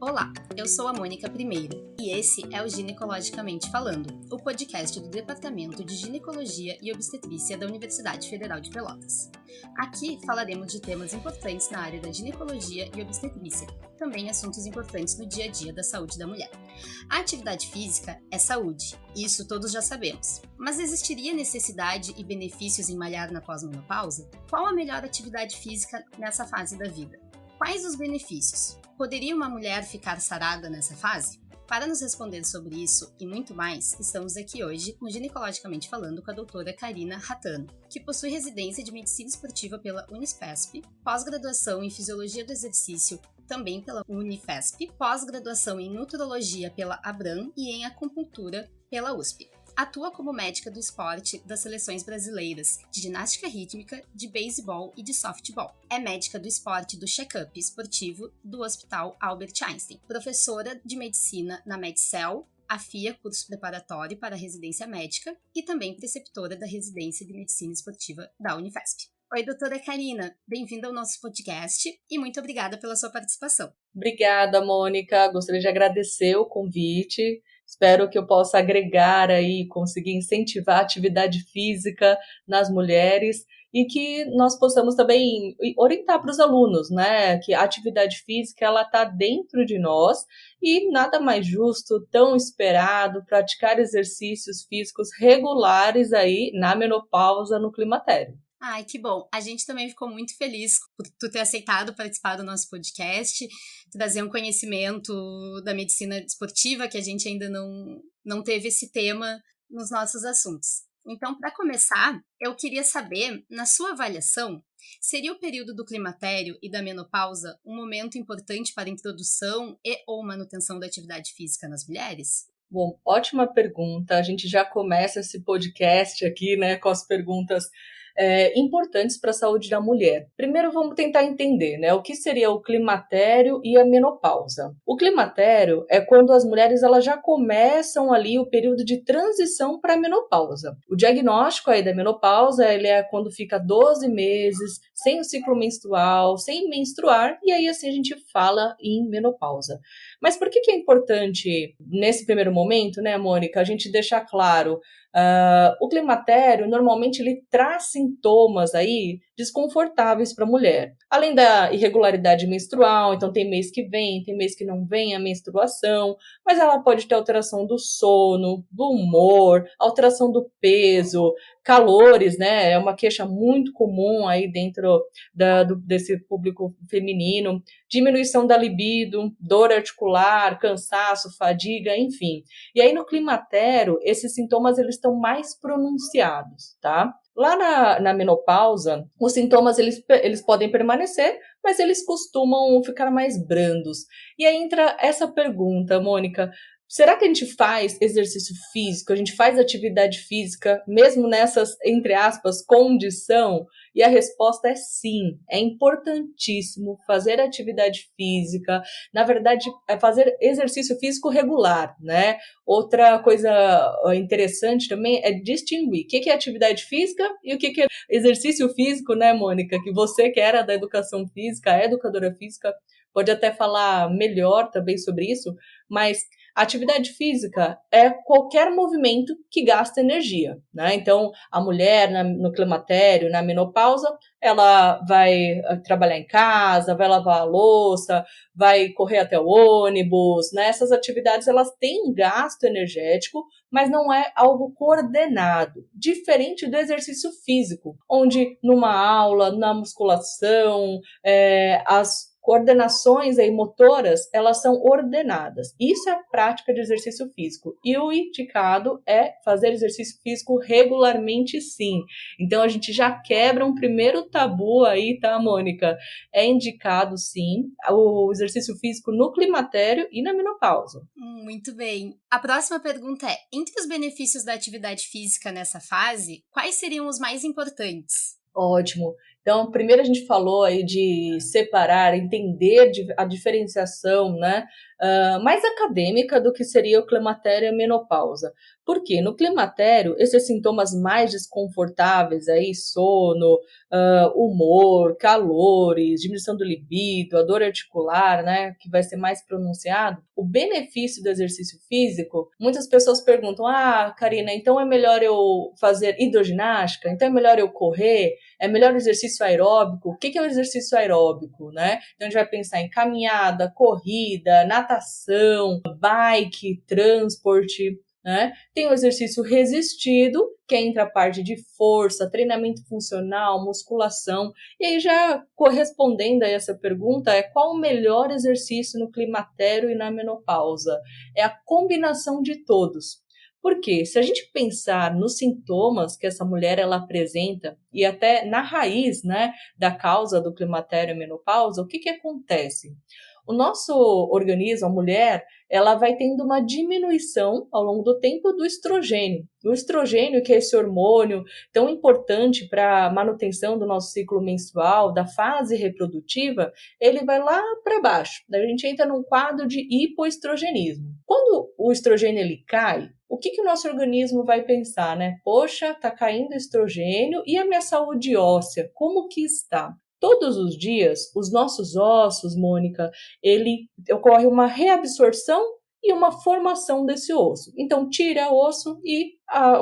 Olá, eu sou a Mônica Primeira e esse é o Ginecologicamente Falando, o podcast do Departamento de Ginecologia e Obstetrícia da Universidade Federal de Pelotas. Aqui falaremos de temas importantes na área da ginecologia e obstetrícia, também assuntos importantes no dia a dia da saúde da mulher. A atividade física é saúde, isso todos já sabemos. Mas existiria necessidade e benefícios em malhar na pós-menopausa? Qual a melhor atividade física nessa fase da vida? Quais os benefícios? Poderia uma mulher ficar sarada nessa fase? Para nos responder sobre isso e muito mais, estamos aqui hoje no Ginecologicamente Falando com a doutora Karina Ratano, que possui residência de Medicina Esportiva pela Unispesp, pós-graduação em Fisiologia do Exercício também pela Unifesp, pós-graduação em Nutrologia pela Abram e em Acupuntura pela USP. Atua como médica do esporte das seleções brasileiras de ginástica rítmica, de beisebol e de softball. É médica do esporte do check-up esportivo do Hospital Albert Einstein. Professora de medicina na Medcel, a FIA, curso preparatório para a residência médica, e também preceptora da residência de medicina esportiva da Unifesp. Oi, doutora Karina, bem-vinda ao nosso podcast e muito obrigada pela sua participação. Obrigada, Mônica. Gostaria de agradecer o convite. Espero que eu possa agregar aí, conseguir incentivar a atividade física nas mulheres e que nós possamos também orientar para os alunos, né, que a atividade física ela está dentro de nós e nada mais justo, tão esperado, praticar exercícios físicos regulares aí na menopausa, no climatério. Ai, que bom. A gente também ficou muito feliz por tu ter aceitado participar do nosso podcast, trazer um conhecimento da medicina esportiva, que a gente ainda não teve esse tema nos nossos assuntos. Então, para começar, eu queria saber, na sua avaliação, seria o período do climatério e da menopausa um momento importante para a introdução e ou manutenção da atividade física nas mulheres? Bom, ótima pergunta. A gente já começa esse podcast aqui, né, com as perguntas importantes para a saúde da mulher. Primeiro vamos tentar entender, né, o que seria o climatério e a menopausa. O climatério é quando as mulheres elas já começam ali o período de transição para a menopausa. O diagnóstico aí da menopausa ele é quando fica 12 meses sem o ciclo menstrual, sem menstruar, e aí assim a gente fala em menopausa. Mas por que é importante nesse primeiro momento, né, Mônica, a gente deixar claro o climatério, normalmente, ele traz sintomas aí desconfortáveis para a mulher. Além da irregularidade menstrual, então tem mês que vem, tem mês que não vem a menstruação, mas ela pode ter alteração do sono, do humor, alteração do peso, calores, né? É uma queixa muito comum aí dentro desse público feminino, diminuição da libido, dor articular, cansaço, fadiga, enfim. E aí no climatério, esses sintomas eles estão mais pronunciados, tá? Lá na menopausa, os sintomas eles podem permanecer, mas eles costumam ficar mais brandos. E aí entra essa pergunta, Mônica, será que a gente faz exercício físico, a gente faz atividade física, mesmo nessas, entre aspas, condição? E a resposta é sim, é importantíssimo fazer atividade física, na verdade, é fazer exercício físico regular, né? Outra coisa interessante também é distinguir o que é atividade física e o que é exercício físico, né, Mônica? Que você que era da educação física, é educadora física, pode até falar melhor também sobre isso, mas a atividade física é qualquer movimento que gasta energia, né? Então, a mulher no climatério, na menopausa, ela vai trabalhar em casa, vai lavar a louça, vai correr até o ônibus, né? Essas atividades, elas têm um gasto energético, mas não é algo coordenado, diferente do exercício físico, onde numa aula, na musculação, as coordenações aí motoras, elas são ordenadas. Isso é a prática de exercício físico. E o indicado é fazer exercício físico regularmente, sim. Então, a gente já quebra um primeiro tabu aí, tá, Mônica? É indicado, sim, o exercício físico no climatério e na menopausa. Muito bem. A próxima pergunta é, entre os benefícios da atividade física nessa fase, quais seriam os mais importantes? Ótimo. Então, primeiro a gente falou aí de separar, entender a diferenciação, né, mais acadêmica do que seria o climatério e a menopausa. Por quê? No climatério, esses sintomas mais desconfortáveis, aí, sono, humor, calores, diminuição do libido, a dor articular, né, que vai ser mais pronunciado, o benefício do exercício físico, muitas pessoas perguntam, Karina, então é melhor eu fazer hidroginástica? Então é melhor eu correr? É melhor o exercício aeróbico? O que é o exercício aeróbico, né? Então a gente vai pensar em caminhada, corrida, natação, bike, transporte, né? Tem o exercício resistido, que entra a parte de força, treinamento funcional, musculação. E aí, já correspondendo a essa pergunta, qual o melhor exercício no climatério e na menopausa? É a combinação de todos. Porque se a gente pensar nos sintomas que essa mulher ela apresenta e até na raiz, né, da causa do climatério e menopausa, o que acontece? O nosso organismo, a mulher, ela vai tendo uma diminuição ao longo do tempo do estrogênio. O estrogênio, que é esse hormônio tão importante para a manutenção do nosso ciclo menstrual, da fase reprodutiva, ele vai lá para baixo. Daí a gente entra num quadro de hipoestrogenismo. Quando o estrogênio ele cai, o que o nosso organismo vai pensar, né? Poxa, tá caindo estrogênio e a minha saúde óssea, como que está? Todos os dias, os nossos ossos, Mônica, ocorre uma reabsorção e uma formação desse osso. Então, tira o osso e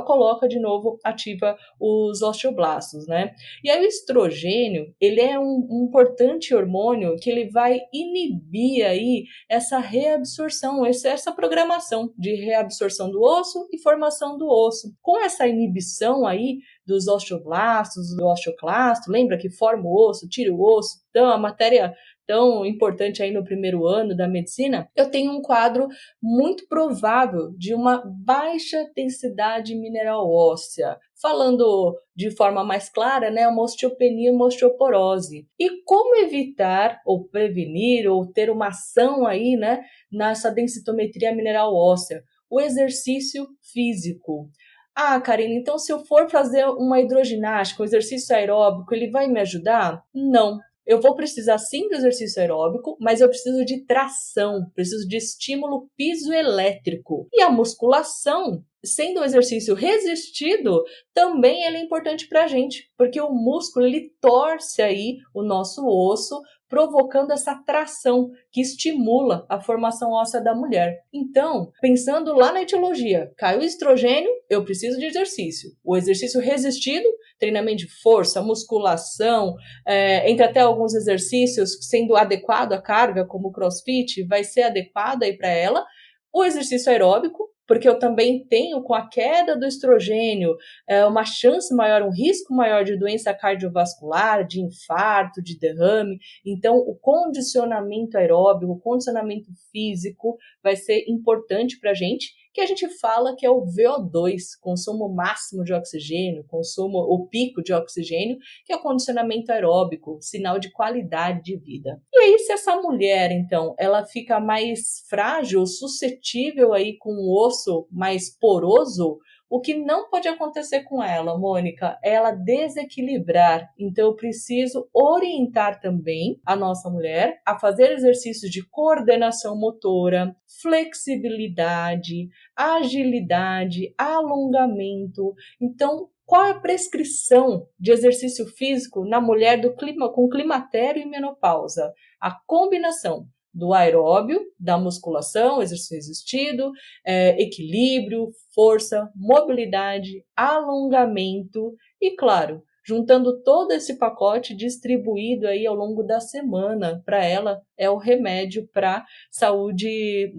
coloca de novo, ativa os osteoblastos, né? E aí o estrogênio, ele é um importante hormônio que ele vai inibir aí essa reabsorção, essa programação de reabsorção do osso e formação do osso. Com essa inibição aí dos osteoblastos, do osteoclasto, lembra que forma o osso, tira o osso, então a matéria tão importante aí no primeiro ano da medicina, eu tenho um quadro muito provável de uma baixa densidade mineral óssea. Falando de forma mais clara, né, uma osteopenia e uma osteoporose. E como evitar, ou prevenir, ou ter uma ação aí, né, nessa densitometria mineral óssea? O exercício físico. Karina, então se eu for fazer uma hidroginástica, um exercício aeróbico, ele vai me ajudar? Não. Eu vou precisar sim do exercício aeróbico, mas eu preciso de tração, preciso de estímulo pisoelétrico. E a musculação, sendo um exercício resistido, também ele é importante para a gente, porque o músculo ele torce aí o nosso osso, provocando essa tração que estimula a formação óssea da mulher. Então, pensando lá na etiologia, caiu o estrogênio, eu preciso de exercício. O exercício resistido, treinamento de força, musculação, entre até alguns exercícios sendo adequado à carga, como o crossfit, vai ser adequado aí para ela. O exercício aeróbico, porque eu também tenho, com a queda do estrogênio, uma chance maior, um risco maior de doença cardiovascular, de infarto, de derrame. Então, o condicionamento aeróbico, o condicionamento físico vai ser importante para a gente, que a gente fala que é o VO2, consumo máximo de oxigênio, o pico de oxigênio, que é o condicionamento aeróbico, sinal de qualidade de vida. E aí, se essa mulher, então, ela fica mais frágil, suscetível aí com o osso mais poroso, o que não pode acontecer com ela, Mônica, é ela desequilibrar. Então, eu preciso orientar também a nossa mulher a fazer exercícios de coordenação motora, flexibilidade, agilidade, alongamento. Então, qual é a prescrição de exercício físico na mulher com climatério e menopausa? A combinação do aeróbio, da musculação, exercício resistido, equilíbrio, força, mobilidade, alongamento e, claro, juntando todo esse pacote distribuído aí ao longo da semana, para ela é o remédio para saúde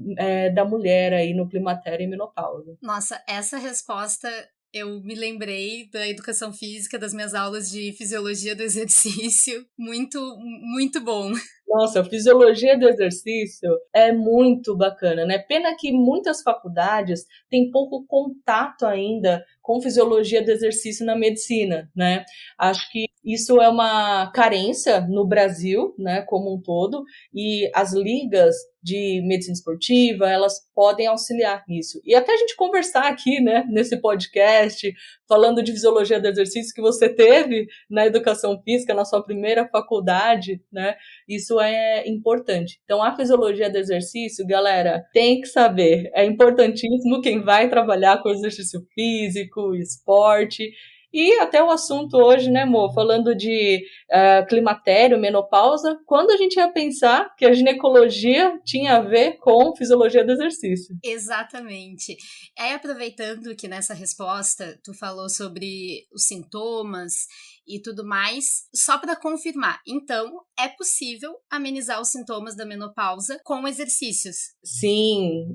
da mulher aí no climatério e menopausa. Nossa, essa resposta eu me lembrei da educação física, das minhas aulas de fisiologia do exercício. Muito, muito bom. Nossa, a fisiologia do exercício é muito bacana, né? Pena que muitas faculdades têm pouco contato ainda com fisiologia do exercício na medicina, né? Acho que isso é uma carência no Brasil, né, como um todo, e as ligas de medicina esportiva, elas podem auxiliar nisso. E até a gente conversar aqui, né, nesse podcast, falando de fisiologia do exercício que você teve na educação física, na sua primeira faculdade, né, isso isso é importante. Então, a fisiologia do exercício, galera, tem que saber. É importantíssimo quem vai trabalhar com exercício físico, esporte. E até o assunto hoje, né, amor? Falando de climatério, menopausa, quando a gente ia pensar que a ginecologia tinha a ver com fisiologia do exercício? Exatamente. Aí, aproveitando que nessa resposta tu falou sobre os sintomas e tudo mais, só para confirmar, então é possível amenizar os sintomas da menopausa com exercícios? Sim,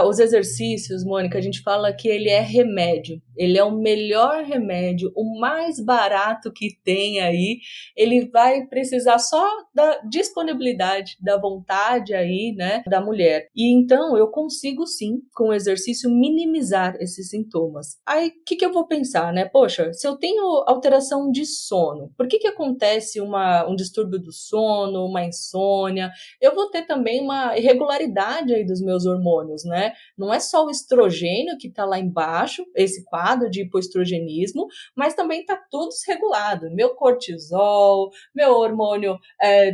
os exercícios, Mônica, a gente fala que ele é remédio. Ele é o melhor remédio, o mais barato que tem aí. Ele vai precisar só da disponibilidade, da vontade aí, né, da mulher. E então eu consigo sim, com o exercício, minimizar esses sintomas. Aí, o que eu vou pensar, né? Poxa, se eu tenho alteração de sono, por que acontece um distúrbio do sono, uma insônia? Eu vou ter também uma irregularidade aí dos meus hormônios, né? Não é só o estrogênio que está lá embaixo, esse quadro de hipoestrogenismo, mas também está tudo desregulado. Meu cortisol, meu hormônio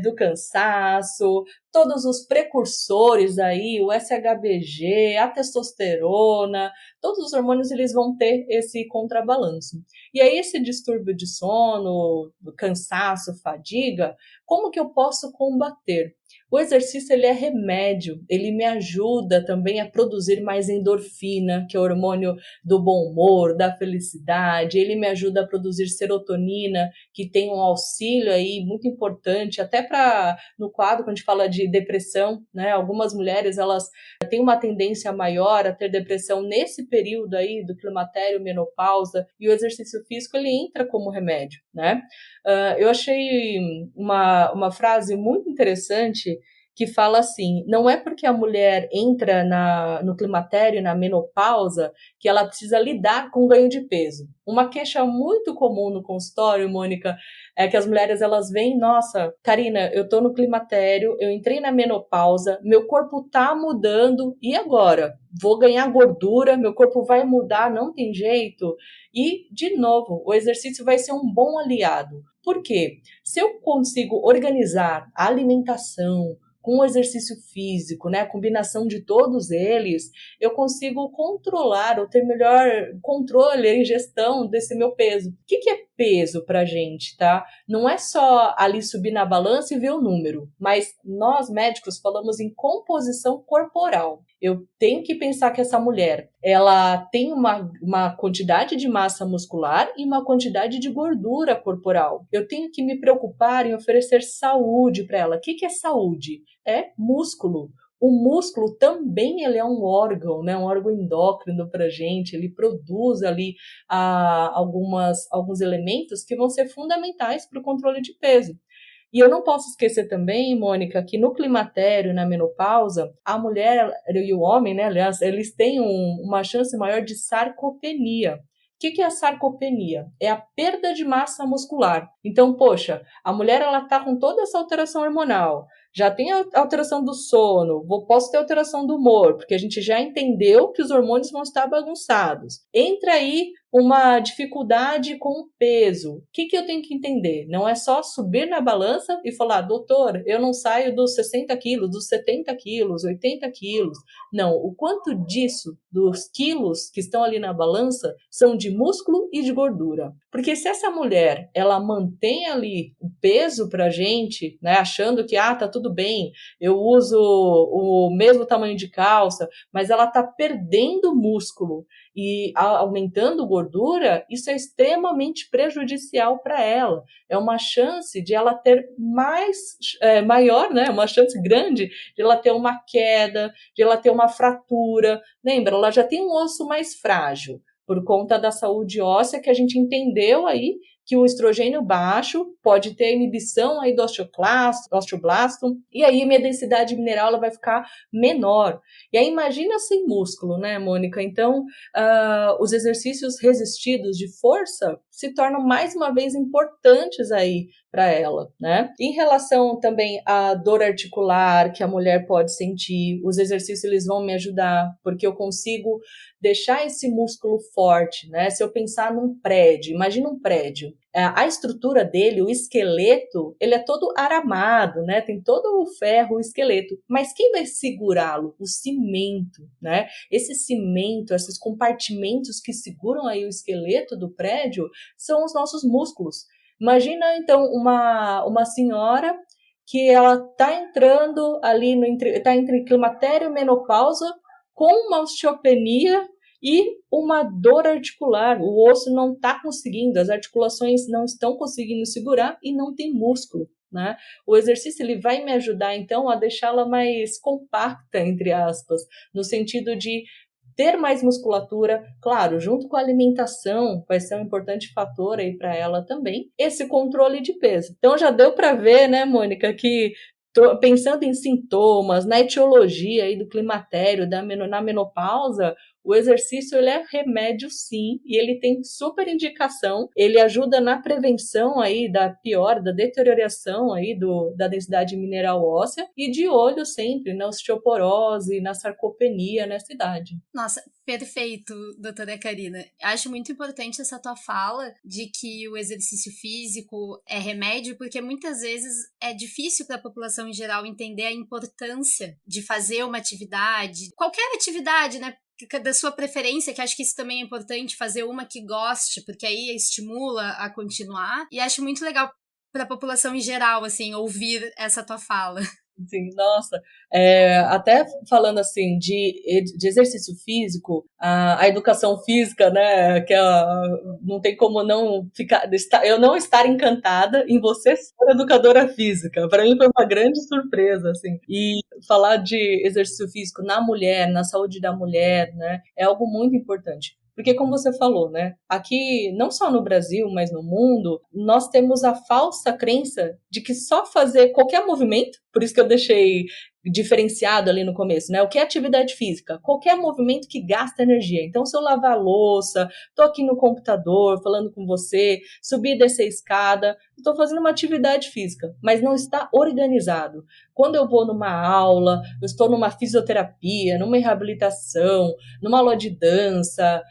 do cansaço, todos os precursores aí, o SHBG, a testosterona, todos os hormônios eles vão ter esse contrabalanço. E aí esse distúrbio de sono, cansaço, fadiga, como que eu posso combater? O exercício ele é remédio, ele me ajuda também a produzir mais endorfina, que é o hormônio do bom humor, da felicidade, ele me ajuda a produzir serotonina, que tem um auxílio aí muito importante, até para no quadro quando a gente fala de depressão, né? Algumas mulheres elas têm uma tendência maior a ter depressão nesse período aí do climatério, menopausa, e o exercício físico ele entra como remédio, né? Eu achei uma frase muito interessante que fala assim, não é porque a mulher entra no climatério, na menopausa, que ela precisa lidar com o ganho de peso. Uma queixa muito comum no consultório, Mônica, é que as mulheres elas veem, nossa, Karina, eu tô no climatério, eu entrei na menopausa, meu corpo tá mudando, e agora? Vou ganhar gordura, meu corpo vai mudar, não tem jeito? E, de novo, o exercício vai ser um bom aliado. Por quê? Se eu consigo organizar a alimentação, com o exercício físico, né, a combinação de todos eles, eu consigo controlar ou ter melhor controle e gestão desse meu peso. O que é peso pra gente, tá? Não é só ali subir na balança e ver o número, mas nós médicos falamos em composição corporal. Eu tenho que pensar que essa mulher, ela tem uma quantidade de massa muscular e uma quantidade de gordura corporal. Eu tenho que me preocupar em oferecer saúde para ela. O que é saúde? É músculo. O músculo também ele é um órgão, né? Um órgão endócrino para a gente, ele produz ali alguns elementos que vão ser fundamentais para o controle de peso. E eu não posso esquecer também, Mônica, que no climatério, na menopausa, a mulher e o homem, né, aliás, eles têm uma chance maior de sarcopenia. O que é a sarcopenia? É a perda de massa muscular. Então, poxa, a mulher ela tá com toda essa alteração hormonal, já tem a alteração do sono, posso ter alteração do humor, porque a gente já entendeu que os hormônios vão estar bagunçados. Entra aí uma dificuldade com o peso. O que eu tenho que entender? Não é só subir na balança e falar, doutor, eu não saio dos 60 quilos, dos 70 quilos, 80 quilos. Não, o quanto disso, dos quilos que estão ali na balança, são de músculo e de gordura. Porque se essa mulher, ela mantém ali o peso pra gente, né, achando que, tá tudo bem, eu uso o mesmo tamanho de calça, mas ela tá perdendo músculo e aumentando gordura, isso é extremamente prejudicial para ela. É uma chance de ela ter maior, né? Uma chance grande de ela ter uma queda, de ela ter uma fratura. Lembra, ela já tem um osso mais frágil por conta da saúde óssea que a gente entendeu aí que o estrogênio baixo pode ter inibição aí do osteoblasto, e aí minha densidade mineral ela vai ficar menor. E aí imagina sem músculo, né, Mônica? Então, os exercícios resistidos de força se tornam mais uma vez importantes aí para ela, né? Em relação também à dor articular que a mulher pode sentir, os exercícios eles vão me ajudar, porque eu consigo deixar esse músculo forte, né? Se eu pensar num prédio, imagina um prédio, a estrutura dele, o esqueleto, ele é todo aramado, né? Tem todo o ferro, o esqueleto, mas quem vai segurá-lo? O cimento, né? Esse cimento, esses compartimentos que seguram aí o esqueleto do prédio são os nossos músculos. Imagina então uma senhora que ela está entrando ali está entre climatério e menopausa com uma osteopenia e uma dor articular. O osso não está conseguindo, as articulações não estão conseguindo segurar e não tem músculo, né? O exercício ele vai me ajudar então a deixá-la mais compacta, entre aspas, no sentido de ter mais musculatura, claro, junto com a alimentação, vai ser um importante fator aí para ela também, esse controle de peso. Então já deu para ver, né, Mônica, que pensando em sintomas, na etiologia aí do climatério, na menopausa, o exercício ele é remédio sim, e ele tem super indicação, ele ajuda na prevenção aí da deterioração aí da densidade mineral óssea, e de olho sempre na osteoporose, na sarcopenia nessa idade. Nossa, perfeito, doutora Karina. Acho muito importante essa tua fala de que o exercício físico é remédio, porque muitas vezes é difícil para a população em geral entender a importância de fazer uma atividade, qualquer atividade, né? Da sua preferência, que acho que isso também é importante, fazer uma que goste, porque aí estimula a continuar. E acho muito legal para a população em geral, assim, ouvir essa tua fala. Sim, nossa, até falando assim de exercício físico, a educação física, né, não tem como não eu não estar encantada em você ser educadora física. Para mim foi uma grande surpresa, assim. E falar de exercício físico na mulher, na saúde da mulher, né, é algo muito importante. Porque, como você falou, né, aqui, não só no Brasil, mas no mundo, nós temos a falsa crença de que só fazer qualquer movimento, por isso que eu deixei diferenciado ali no começo, né? O que é atividade física? Qualquer movimento que gasta energia. Então, se eu lavar a louça, tô aqui no computador falando com você, subir e descer a escada, estou fazendo uma atividade física, mas não está organizado. Quando eu vou numa aula, eu estou numa fisioterapia, numa reabilitação, numa aula de dança,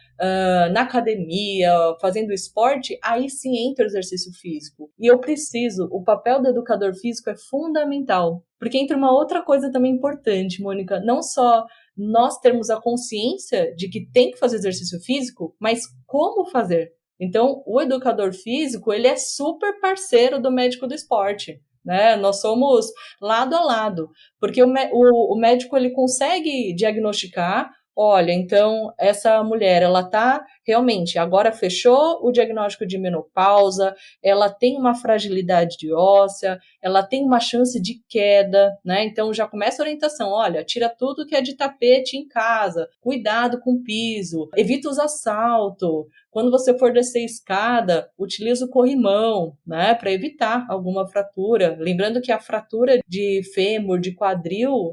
na academia, fazendo esporte, aí sim entra o exercício físico. E o papel do educador físico é fundamental, porque entra uma outra coisa também importante, Mônica, não só nós termos a consciência de que tem que fazer exercício físico, mas como fazer. Então, o educador físico, ele é super parceiro do médico do esporte, né? Nós somos lado a lado, porque o médico, ele consegue diagnosticar, olha, então, essa mulher, ela tá realmente, agora fechou o diagnóstico de menopausa, ela tem uma fragilidade de óssea, ela tem uma chance de queda, né? Então, já começa a orientação, olha, tira tudo que é de tapete em casa, cuidado com o piso, evita usar salto, quando você for descer a escada, utiliza o corrimão, né, para evitar alguma fratura. Lembrando que a fratura de fêmur, de quadril,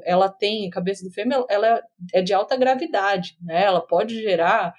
cabeça do fêmur, ela é de alta gravidade, né? Ela pode gerar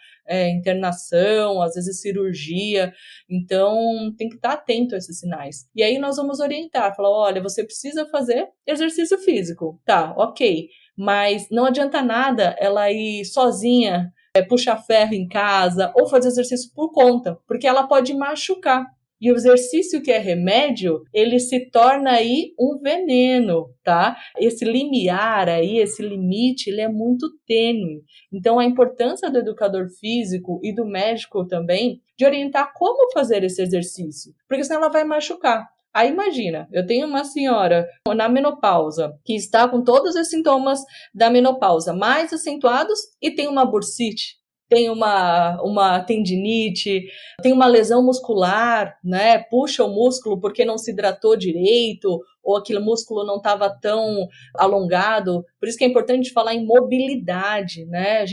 internação, às vezes cirurgia, então tem que estar atento a esses sinais. E aí nós vamos orientar, falar, olha, você precisa fazer exercício físico, tá, ok, mas não adianta nada ela ir sozinha, puxar ferro em casa ou fazer exercício por conta, porque ela pode machucar. E o exercício que é remédio, ele se torna aí um veneno, tá? Esse limiar aí, esse limite, ele é muito tênue. Então, a importância do educador físico e do médico também, de orientar como fazer esse exercício, porque senão ela vai machucar. Aí imagina, eu tenho uma senhora na menopausa que está com todos os sintomas da menopausa mais acentuados e tem uma bursite, tem uma tendinite, tem uma lesão muscular, né? Puxa o músculo porque não se hidratou direito ou aquele músculo não estava tão alongado. Por isso que é importante falar em mobilidade, né?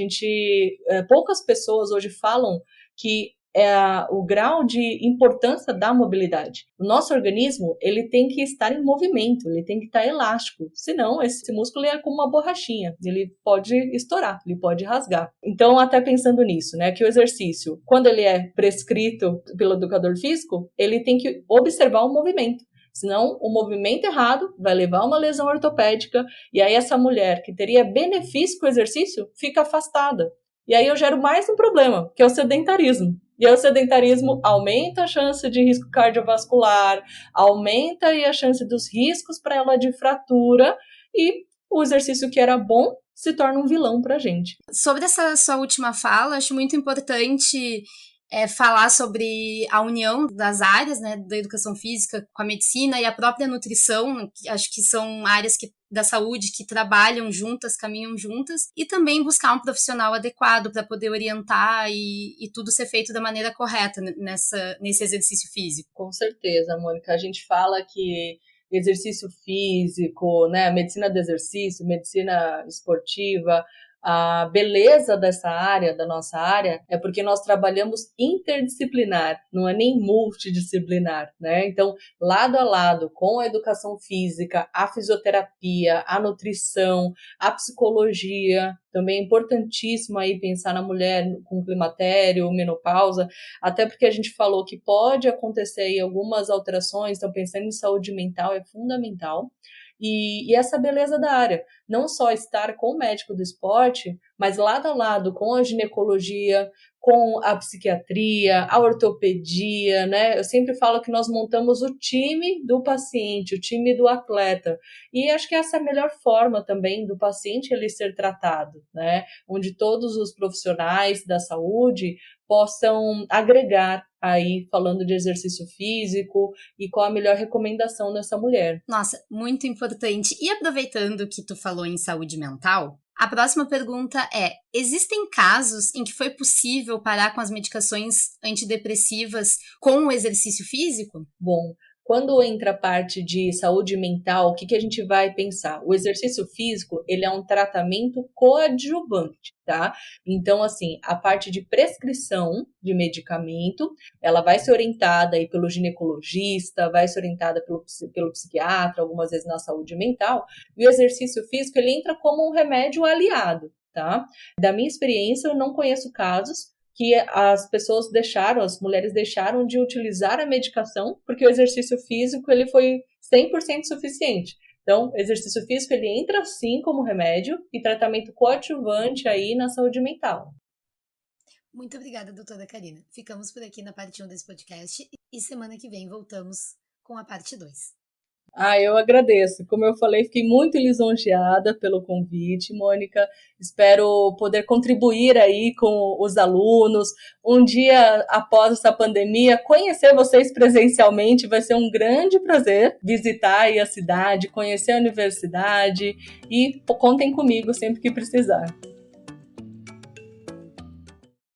Poucas pessoas hoje falam que o grau de importância da mobilidade. O nosso organismo, ele tem que estar em movimento, ele tem que estar elástico, senão esse músculo é como uma borrachinha, ele pode estourar, ele pode rasgar. Então, até pensando nisso, né, que o exercício, quando ele é prescrito pelo educador físico, ele tem que observar o movimento. Senão, o movimento errado vai levar a uma lesão ortopédica e aí essa mulher que teria benefício com o exercício fica afastada. E aí eu gero mais um problema, que é o sedentarismo. E aí o sedentarismo aumenta a chance de risco cardiovascular, aumenta aí a chance dos riscos para ela de fratura e o exercício que era bom se torna um vilão para a gente. Sobre essa sua última fala, acho muito importante falar sobre a união das áreas, né, da educação física com a medicina e a própria nutrição, que acho que são áreas da saúde que trabalham juntas, caminham juntas, e também buscar um profissional adequado para poder orientar e tudo ser feito da maneira correta nesse exercício físico. Com certeza, Mônica. A gente fala que exercício físico, né, medicina do exercício, medicina esportiva, a beleza dessa área, da nossa área, é porque nós trabalhamos interdisciplinar, não é nem multidisciplinar, né? Então, lado a lado com a educação física, a fisioterapia, a nutrição, a psicologia, também é importantíssimo aí pensar na mulher com climatério, menopausa, até porque a gente falou que pode acontecer aí algumas alterações, então pensando em saúde mental é fundamental. E essa beleza da área, não só estar com o médico do esporte, mas lado a lado com a ginecologia, com a psiquiatria, a ortopedia, né? Eu sempre falo que nós montamos o time do paciente, o time do atleta. E acho que essa é a melhor forma também do paciente ele ser tratado, né? Onde todos os profissionais da saúde possam agregar aí, falando de exercício físico e qual a melhor recomendação dessa mulher. Nossa, muito importante. E aproveitando que tu falou em saúde mental, a próxima pergunta é: existem casos em que foi possível parar com as medicações antidepressivas com o exercício físico? Bom, quando entra a parte de saúde mental, o que a gente vai pensar? O exercício físico, ele é um tratamento coadjuvante, tá? Então, assim, a parte de prescrição de medicamento, ela vai ser orientada aí pelo ginecologista, vai ser orientada pelo psiquiatra, algumas vezes na saúde mental, e o exercício físico, ele entra como um remédio aliado, tá? Da minha experiência, eu não conheço casos que as mulheres deixaram de utilizar a medicação porque o exercício físico ele foi 100% suficiente. Então, o exercício físico ele entra sim como remédio e tratamento coadjuvante aí na saúde mental. Muito obrigada, doutora Karina. Ficamos por aqui na parte 1 desse podcast e semana que vem voltamos com a parte 2. Eu agradeço. Como eu falei, fiquei muito lisonjeada pelo convite, Mônica. Espero poder contribuir aí com os alunos. Um dia após essa pandemia, conhecer vocês presencialmente vai ser um grande prazer visitar aí a cidade, conhecer a universidade e contem comigo sempre que precisar.